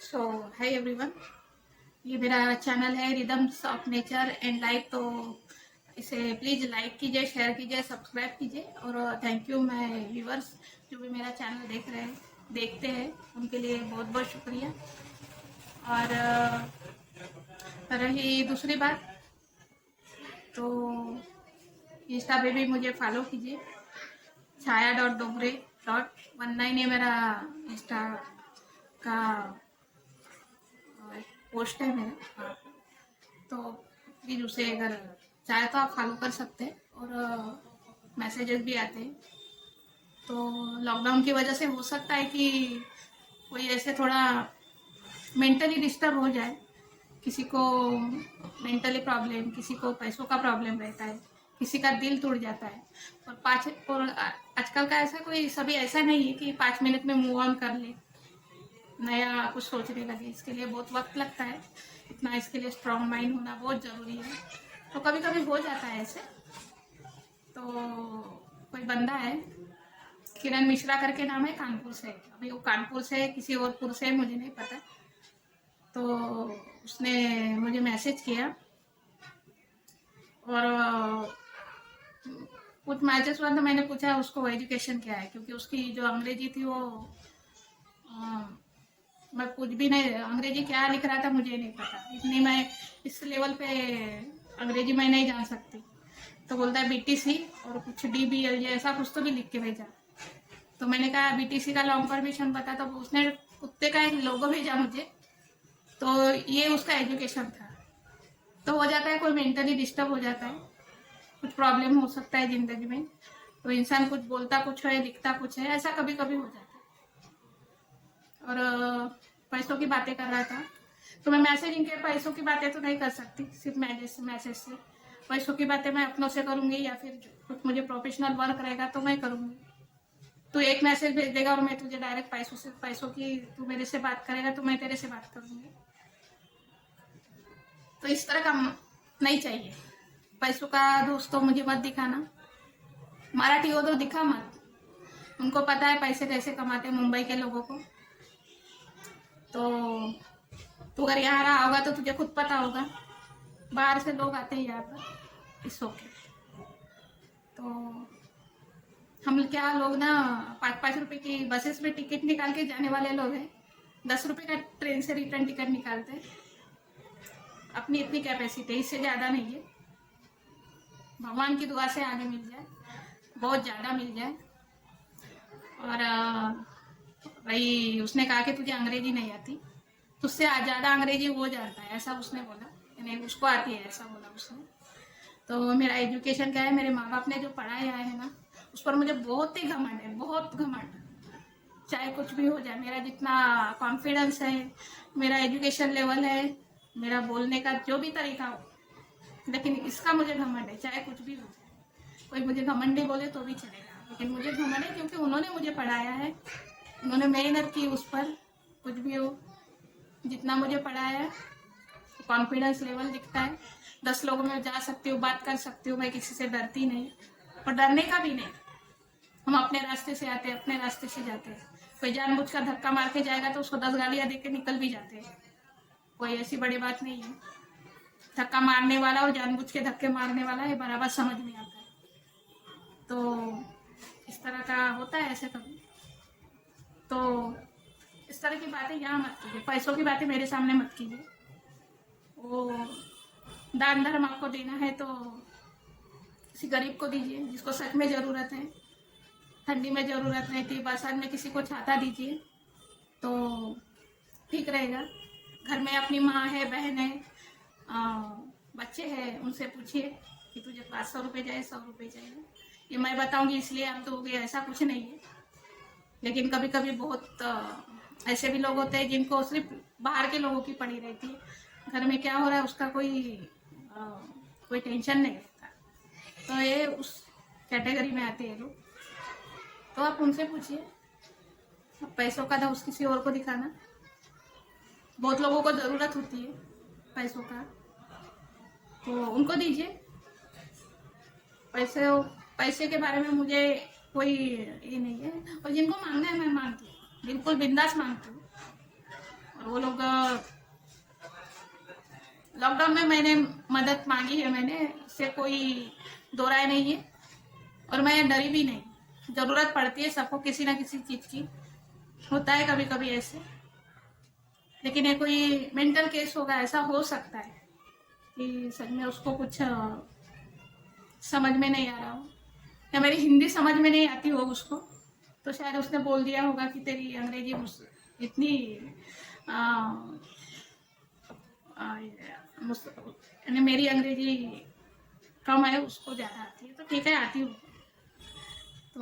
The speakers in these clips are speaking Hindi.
सो हाय एवरीवन, ये मेरा चैनल है rhythms of nature and life. तो इसे प्लीज़ लाइक कीजिए, शेयर कीजिए, सब्सक्राइब कीजिए। और थैंक यू माय व्यूवर्स जो भी मेरा चैनल देखते हैं उनके लिए बहुत बहुत शुक्रिया। और रही दूसरी बात, तो इंस्टा पे भी मुझे फॉलो कीजिए। छाया.डोगरे.19 ये मेरा इंस्टा का पोस्ट है मेरा। हाँ, तो प्लीज़ उसे अगर चाहे तो आप फॉलो कर सकते हैं। और मैसेजेस भी आते हैं। तो लॉकडाउन की वजह से हो सकता है कि कोई ऐसे थोड़ा मेंटली डिस्टर्ब हो जाए, किसी को मेंटली प्रॉब्लम, किसी को पैसों का प्रॉब्लम रहता है, किसी का दिल टूट जाता है। और आजकल का ऐसा कोई सभी ऐसा नहीं है कि 5 मिनट में मूव ऑन कर ले, नया कुछ सोचने लगे। इसके लिए बहुत वक्त लगता है। इतना इसके लिए स्ट्रांग माइंड होना बहुत ज़रूरी है। तो कभी कभी हो जाता है ऐसे। तो कोई बंदा है, किरण मिश्रा करके नाम है, कानपुर से। अभी वो कानपुर से किसी और पुर से मुझे नहीं पता। तो उसने मुझे मैसेज किया और कुछ मैसेज बाद मैंने पूछा उसको एजुकेशन क्या है, क्योंकि उसकी जो अंग्रेजी थी वो मैं कुछ भी नहीं, अंग्रेजी क्या लिख रहा था मुझे नहीं पता। इतनी मैं इस लेवल पे अंग्रेजी मैं नहीं जान सकती। तो बोलता है बीटीसी और कुछ डीबीएल ऐसा कुछ तो भी लिख के भेजा। तो मैंने कहा बीटीसी का लॉन्ग परमिशन बता। तो उसने कुत्ते का एक लोगो भेजा मुझे। तो ये उसका एजुकेशन था। तो हो जाता है, कोई मेंटली डिस्टर्ब हो जाता है, कुछ प्रॉब्लम हो सकता है जिंदगी में। तो इंसान कुछ बोलता कुछ है, लिखता कुछ है, ऐसा कभी कभी हो जाता है। और पैसों की बातें कर रहा था। तो मैं मैसेजिंग के पैसों की बातें तो नहीं कर सकती, सिर्फ मैसेज से। पैसों की बातें मैं अपनों से करूंगी या फिर कुछ मुझे प्रोफेशनल वर्क रहेगा तो मैं करूंगी। तो एक मैसेज भेज देगा और मैं तुझे डायरेक्ट पैसों की, तू मेरे से बात करेगा तो मैं तेरे से बात करूंगी। तो इस तरह का नहीं चाहिए। पैसों का दोस्तों मुझे मत दिखाना। मराठी हो तो दिखा मत। उनको पता है पैसे कैसे कमाते हैं मुंबई के लोगों को। तो तू अगर यहाँ रहा होगा तो तुझे खुद पता होगा। बाहर से लोग आते हैं यहाँ पर, इस ओके। तो हम क्या लोग ना 5-5 रुपए की बसेस में टिकट निकाल के जाने वाले लोग हैं। 10 रुपए का ट्रेन से रिटर्न टिकट निकालते हैं। अपनी इतनी कैपेसिटी, इससे ज़्यादा नहीं है। भगवान की दुआ से आगे मिल जाए, बहुत ज़्यादा मिल जाए। और भाई उसने कहा कि तुझे अंग्रेजी नहीं आती, तुझसे ज़्यादा अंग्रेजी वो जानता है, ऐसा उसने बोला। यानी उसको आती है, ऐसा बोला उसने। तो मेरा एजुकेशन क्या है, मेरे माँ बाप ने जो पढ़ाया है ना, उस पर मुझे बहुत ही घमंड है, बहुत घमंड। चाहे कुछ भी हो जाए, मेरा जितना कॉन्फिडेंस है, मेरा एजुकेशन लेवल है, मेरा बोलने का जो भी तरीका हो, लेकिन इसका मुझे घमंड है। चाहे कुछ भी हो जाए, कोई मुझे घमंडी बोले तो भी चलेगा, लेकिन मुझे घमंड है क्योंकि उन्होंने मुझे पढ़ाया है, उन्होंने मेहनत की उस पर। कुछ भी हो, जितना मुझे पढ़ाया है, कॉन्फिडेंस लेवल दिखता है। 10 लोगों में जा सकती हूँ, बात कर सकती हूँ, मैं किसी से डरती नहीं, और डरने का भी नहीं। हम अपने रास्ते से आते हैं, अपने रास्ते से जाते हैं। कोई जानबूझ का धक्का मार के जाएगा तो उसको 10 गालियां दे के निकल भी जाते हैं। कोई ऐसी बड़ी बात नहीं है। धक्का मारने वाला और जानबूझ के धक्के मारने वाला है बराबर समझ में आता है। तो इस तरह का होता है ऐसे कभी। तो इस तरह की बातें यहाँ मत कीजिए, पैसों की बातें मेरे सामने मत कीजिए। वो दान धर्म आपको देना है तो किसी गरीब को दीजिए जिसको सच में ज़रूरत है। ठंडी में ज़रूरत रहती है, बरसात में किसी को छाता दीजिए तो ठीक रहेगा। घर में अपनी माँ है, बहन है, बच्चे हैं, उनसे पूछिए कि तुझे 500 रुपये चाहिए, 100 रुपये चाहिए। ये मैं बताऊंगी इसलिए आप दोगे, ऐसा कुछ नहीं है। लेकिन कभी कभी बहुत ऐसे भी लोग होते हैं जिनको सिर्फ बाहर के लोगों की पड़ी रहती है, घर में क्या हो रहा है उसका कोई टेंशन नहीं रहता। तो ये उस कैटेगरी में आते हैं लोग। तो आप उनसे पूछिए। पैसों का दोष किसी और को दिखाना, बहुत लोगों को ज़रूरत होती है पैसों का, तो उनको दीजिए। पैसे पैसे के बारे में मुझे कोई ये नहीं है। और जिनको मांगना है मैं मांगती हूँ, बिल्कुल बिंदास मांगती हूँ। और वो लोग लॉकडाउन में मैंने मदद मांगी है, मैंने, इससे कोई दो राय नहीं है। और मैं डरी भी नहीं, जरूरत पड़ती है सबको किसी ना किसी चीज की, होता है कभी कभी ऐसे। लेकिन ये कोई मेंटल केस होगा, ऐसा हो सकता है कि सच में उसको कुछ समझ में नहीं आ रहा हो, या मेरी हिंदी समझ में नहीं आती हो उसको, तो शायद उसने बोल दिया होगा कि तेरी अंग्रेजी इतनी यानी मेरी अंग्रेजी कम है, उसको ज़्यादा आती है, तो ठीक है आती हूँ तो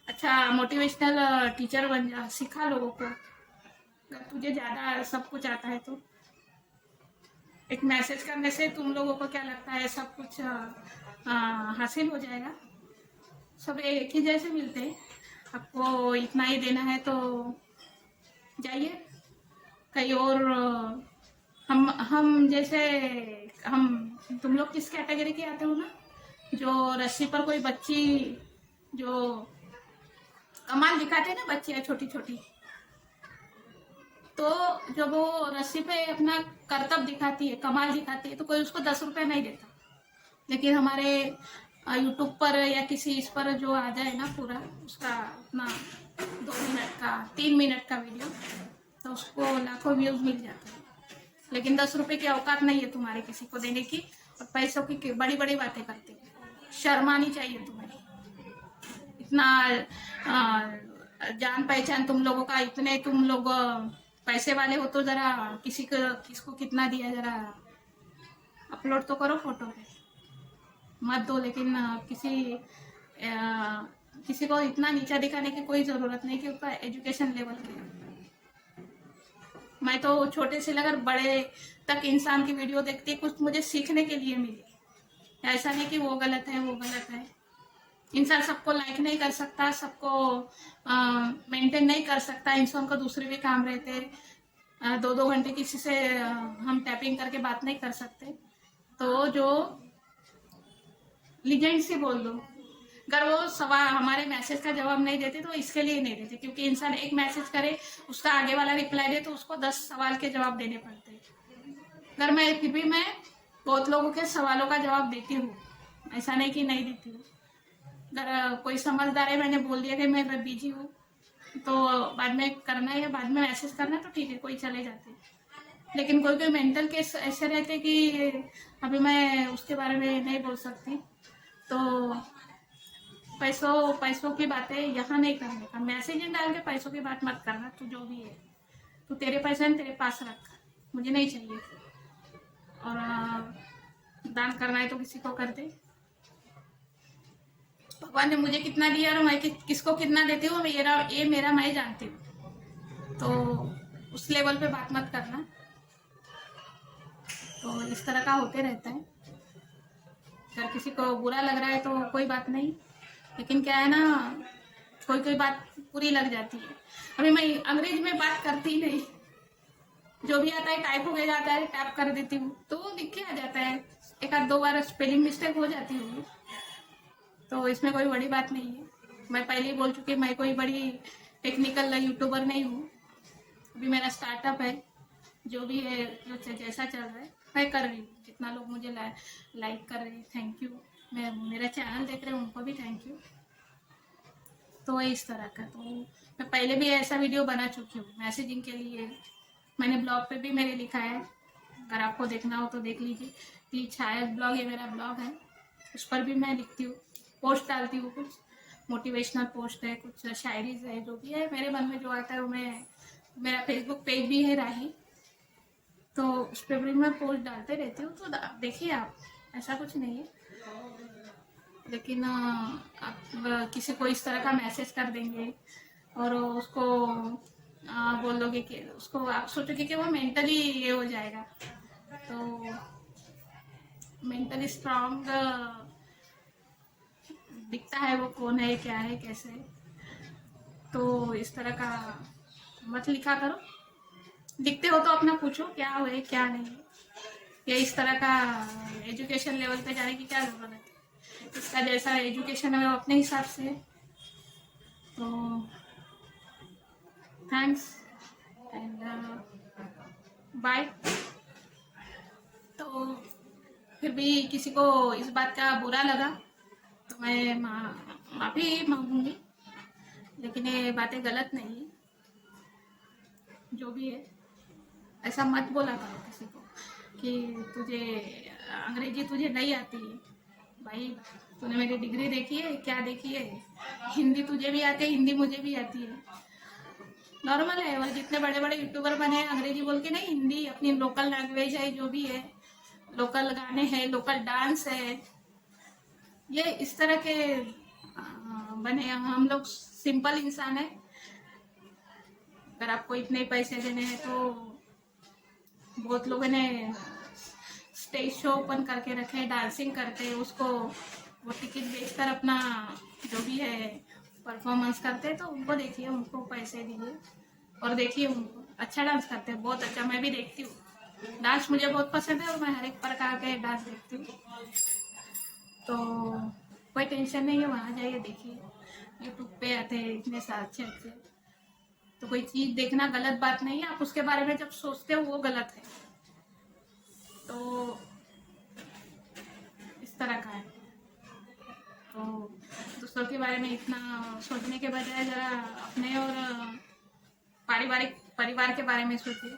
अच्छा मोटिवेशनल टीचर बन जा, सिखा लोगों को। अगर तुझे ज़्यादा सब कुछ आता है तो एक मैसेज करने से तुम लोगों को क्या लगता है सब कुछ हासिल हो जाएगा? सब एक ही जैसे मिलते हैं, आपको इतना ही देना है तो जाइए कहीं और। हम जैसे हम तुम लोग किस कैटेगरी के आते हो ना, जो रस्सी पर कोई बच्ची जो कमाल दिखाते हैं ना, बच्चियां छोटी छोटी, तो जब वो रस्सी पे अपना करतब दिखाती है, कमाल दिखाती है, तो कोई उसको 10 रुपए नहीं देता। लेकिन हमारे यूट्यूब पर या किसी इस पर जो आ जाए ना पूरा उसका अपना 2 मिनट का 3 मिनट का वीडियो, तो उसको लाखों व्यूज मिल जाते हैं। लेकिन 10 रुपए की औकात नहीं है तुम्हारे किसी को देने की, और पैसों की बड़ी बड़ी बातें करते हो। शर्म आनी चाहिए तुम्हें। इतना जान पहचान तुम लोगों का, इतने तुम लोग पैसे वाले हो, तो जरा किसको कितना दिया जरा अपलोड तो करो फोटो पे, मत दो। लेकिन किसी को इतना नीचा दिखाने की कोई जरूरत नहीं कि उसका एजुकेशन लेवल क्या। मैं तो छोटे से लेकर बड़े तक इंसान की वीडियो देखती, कुछ मुझे सीखने के लिए मिली। ऐसा नहीं कि वो गलत है वो गलत है। इंसान सबको लाइक नहीं कर सकता, सबको मेंटेन नहीं कर सकता, इंसान को दूसरे भी काम रहते। 2-2 घंटे किसी से हम टैपिंग करके बात नहीं कर सकते। तो जो लीजेंड से बोल दो, अगर वो सवाल हमारे मैसेज का जवाब नहीं देते तो इसके लिए नहीं देते, क्योंकि इंसान एक मैसेज करे, उसका आगे वाला रिप्लाई दे, तो उसको 10 सवाल के जवाब देने पड़ते हैं। अगर मैं फिर भी मैं बहुत लोगों के सवालों का जवाब देती हूँ, ऐसा नहीं कि नहीं देती हूँ। अगर कोई समझदार है, मैंने बोल दिया कि मैं बिजी हूँ, तो बाद में करना है या बाद में मैसेज करना है तो ठीक है, कोई चले जाते हैं। लेकिन कोई कोई मेंटल केस ऐसे रहते कि अभी मैं उसके बारे में नहीं बोल सकती। तो पैसों की बातें यहाँ नहीं करने का, मैसेज डाल के पैसों की बात मत करना। तू जो भी है, तू तेरे पैसे हैं तेरे पास रख, मुझे नहीं चाहिए। और दान करना है तो किसी को कर दे। भगवान ने मुझे कितना दिया और मैं किसको कितना देती हूँ, ये मेरा मैं जानती हूँ। तो उस लेवल पे बात मत करना। तो इस तरह का होते रहता है। अगर किसी को बुरा लग रहा है तो कोई बात नहीं, लेकिन क्या है ना, कोई कोई बात पूरी लग जाती है। अभी मैं अंग्रेज में बात करती नहीं, जो भी आता है टाइप हो गया जाता है, टैप कर देती हूँ तो वो लिख के आ जाता है। एक आध 2 बार स्पेलिंग मिस्टेक हो जाती होगी, तो इसमें कोई बड़ी बात नहीं है। मैं पहले ही बोल चुकी, मैं कोई बड़ी टेक्निकल यूट्यूबर नहीं हूँ। अभी मेरा स्टार्टअप है, जो भी है जो जैसा चल रहा है मैं कर रही हूँ। जितना लोग मुझे लाइक कर रहे हैं, थैंक यू। मैं मेरा चैनल देख रहे हैं, उनको भी थैंक यू। तो इस तरह का, तो मैं पहले भी ऐसा वीडियो बना चुकी हूँ मैसेजिंग के लिए। मैंने ब्लॉग पे भी मेरे लिखा है, अगर आपको देखना हो तो देख लीजिए। दी छाया ब्लॉग, ये मेरा ब्लॉग है, उस पर भी मैं लिखती हूँ, पोस्ट डालती हूँ। कुछ मोटिवेशनल पोस्ट है, कुछ शायरीज है, जो भी है मेरे मन में जो आता है वो मैं, मेरा फेसबुक पेज भी है राही, तो उस पर भी मैं पोस्ट डालते रहती हूँ। तो देखिए आप, ऐसा कुछ नहीं है। लेकिन आप किसी को इस तरह का मैसेज कर देंगे और उसको बोलोगे कि उसको, आप सोचोगे कि वो मेंटली ये हो जाएगा। तो मेंटली स्ट्रांग दिखता है वो कौन है, क्या है, कैसे है। तो इस तरह का मत लिखा करो। दिखते हो तो अपना पूछो क्या है क्या नहीं है। या इस तरह का एजुकेशन लेवल पे जाने की क्या जरूरत है। इसका जैसा एजुकेशन है वो अपने हिसाब से। तो थैंक्स एंड बाय। तो फिर भी किसी को इस बात का बुरा लगा तो मैं माफ़ी मांगूंगी, लेकिन ये बातें गलत नहीं है। जो भी है ऐसा मत बोला करो किसी को कि तुझे अंग्रेजी तुझे नहीं आती है। भाई तूने मेरी डिग्री देखी है, क्या देखी है? हिंदी तुझे भी आती है, हिंदी मुझे भी आती है, नॉर्मल है। और जितने बड़े बड़े यूट्यूबर बने हैं अंग्रेजी बोल के नहीं, हिंदी अपनी लोकल लैंग्वेज है, जो भी है, लोकल गाने हैं, लोकल डांस है, ये इस तरह के बने हैं। हम लोग सिंपल इंसान है। अगर आपको इतने पैसे देने हैं तो बहुत लोगों ने स्टेज शो ओपन करके रखे हैं, डांसिंग करते हैं, उसको वो टिकट बेचकर अपना जो भी है परफॉर्मेंस करते हैं। तो उनको देखिए, उनको पैसे दीजिए और देखिए उनको, अच्छा डांस करते हैं, बहुत अच्छा। मैं भी देखती हूँ डांस, मुझे बहुत पसंद है और मैं हर एक प्रकार के डांस देखती हूँ। तो कोई टेंशन नहीं है, वहाँ जाइए देखिए, यूट्यूब पे आते हैं इतने सारे अच्छे अच्छे। तो कोई चीज़ देखना गलत बात नहीं है, आप उसके बारे में जब सोचते हो वो गलत है। तो इस तरह का है। तो दूसरों के बारे में इतना सोचने के बजाय जरा अपने और पारिवारिक परिवार के बारे में सोचिए।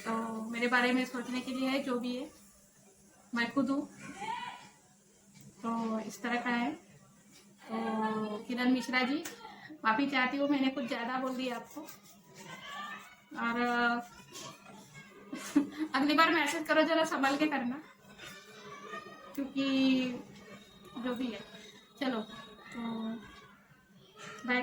तो मेरे बारे में सोचने के लिए है, जो भी है मैं खुद हूँ। तो इस तरह का है। तो किरण मिश्रा जी, माफ़ी चाहती हूँ, मैंने कुछ ज़्यादा बोल दिया आपको। और अगली बार मैसेज करो जरा संभल के करना, क्योंकि जो भी है। चलो तो बाय।